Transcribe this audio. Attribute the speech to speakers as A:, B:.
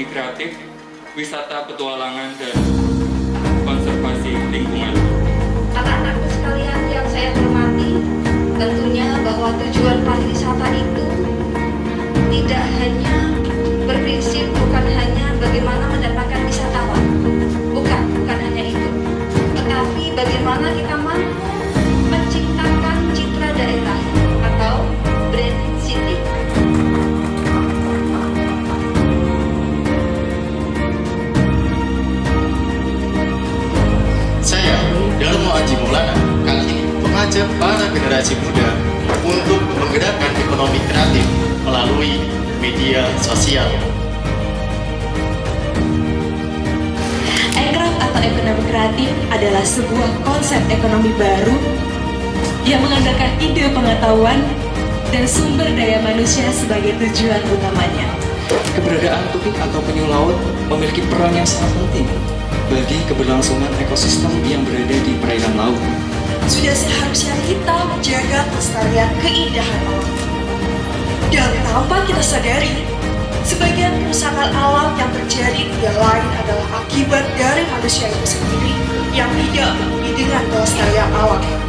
A: kreatif, wisata petualangan, dan konservasi lingkungan.
B: Anak-anakku sekalian yang saya hormati, tentunya bahwa tujuan pariwisata itu tidak hanya berprinsip bukan hanya bagaimana mendatangkan wisatawan, bukan hanya itu, tetapi bagaimana kita mampu menciptakan citra daerah atau brand city.
C: Saya, Darmo Aji Maulana, kali ini mengajak para generasi muda untuk menggerakkan ekonomi kreatif melalui media sosial.
D: Aircraft atau ekonomi kreatif adalah sebuah konsep ekonomi baru yang mengandalkan ide pengetahuan dan sumber daya manusia sebagai tujuan utamanya.
E: Keberadaan tubing atau penyu laut memiliki peran yang sangat penting bagi keberlangsungan ekosistem yang berada di perairan laut.
F: Sudah seharusnya kita menjaga kelestarian keindahan alam. Dan tanpa kita sadari, sebagian kerusakan alam yang terjadi tidak lain adalah akibat dari manusia itu sendiri yang tidak peduli dengan kelestarian alam.